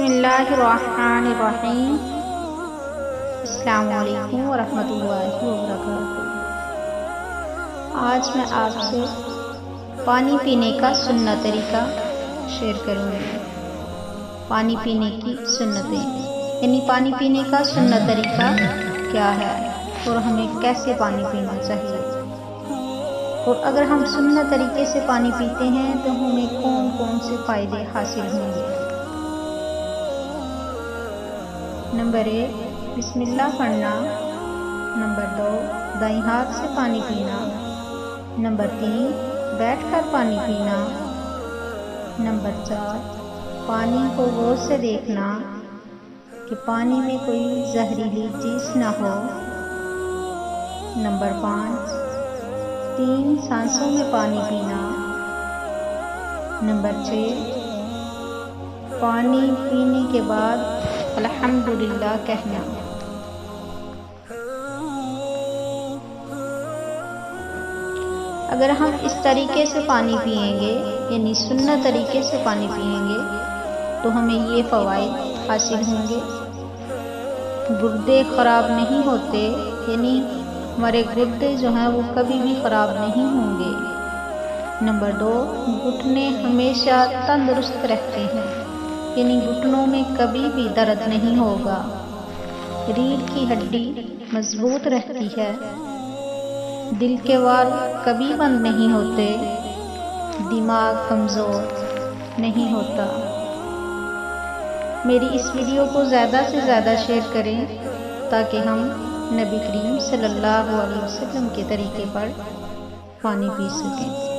بسم اللہ الرحمن الرحیم۔ السلام علیکم ورحمۃ اللہ وبرکاتہ۔ آج میں آپ سے پانی پینے کا سنت طریقہ شیئر کروں گی۔ پانی پینے کی سنتیں، یعنی پانی پینے کا سنت طریقہ کیا ہے اور ہمیں کیسے پانی پینا چاہیے، اور اگر ہم سنت طریقے سے پانی پیتے ہیں تو ہمیں کون کون سے فائدے حاصل ہوں گے۔ نمبر 1، بسم اللہ پڑھنا۔ نمبر 2، دائیں ہاتھ سے پانی پینا۔ نمبر 3، بیٹھ کر پانی پینا۔ نمبر 4، پانی کو غور سے دیکھنا کہ پانی میں کوئی زہریلی چیز نہ ہو۔ نمبر 5، 3 سانسوں میں پانی پینا۔ نمبر 6، پانی پینے کے بعد الحمدللہ کہنا۔ اگر ہم اس طریقے سے پانی پئیں گے، یعنی سنت طریقے سے پانی پئیں گے، تو ہمیں یہ فوائد حاصل ہوں گے۔ گردے خراب نہیں ہوتے، یعنی ہمارے گردے جو ہیں وہ کبھی بھی خراب نہیں ہوں گے۔ نمبر 2، گھٹنے ہمیشہ تندرست رہتے ہیں، یعنی گھٹنوں میں کبھی بھی درد نہیں ہوگا۔ ریڑھ کی ہڈی مضبوط رہتی ہے۔ دل کے وال کبھی بند نہیں ہوتے۔ دماغ کمزور نہیں ہوتا۔ میری اس ویڈیو کو زیادہ سے زیادہ شیئر کریں تاکہ ہم نبی کریم صلی اللہ علیہ وسلم کے طریقے پر پانی پی سکیں۔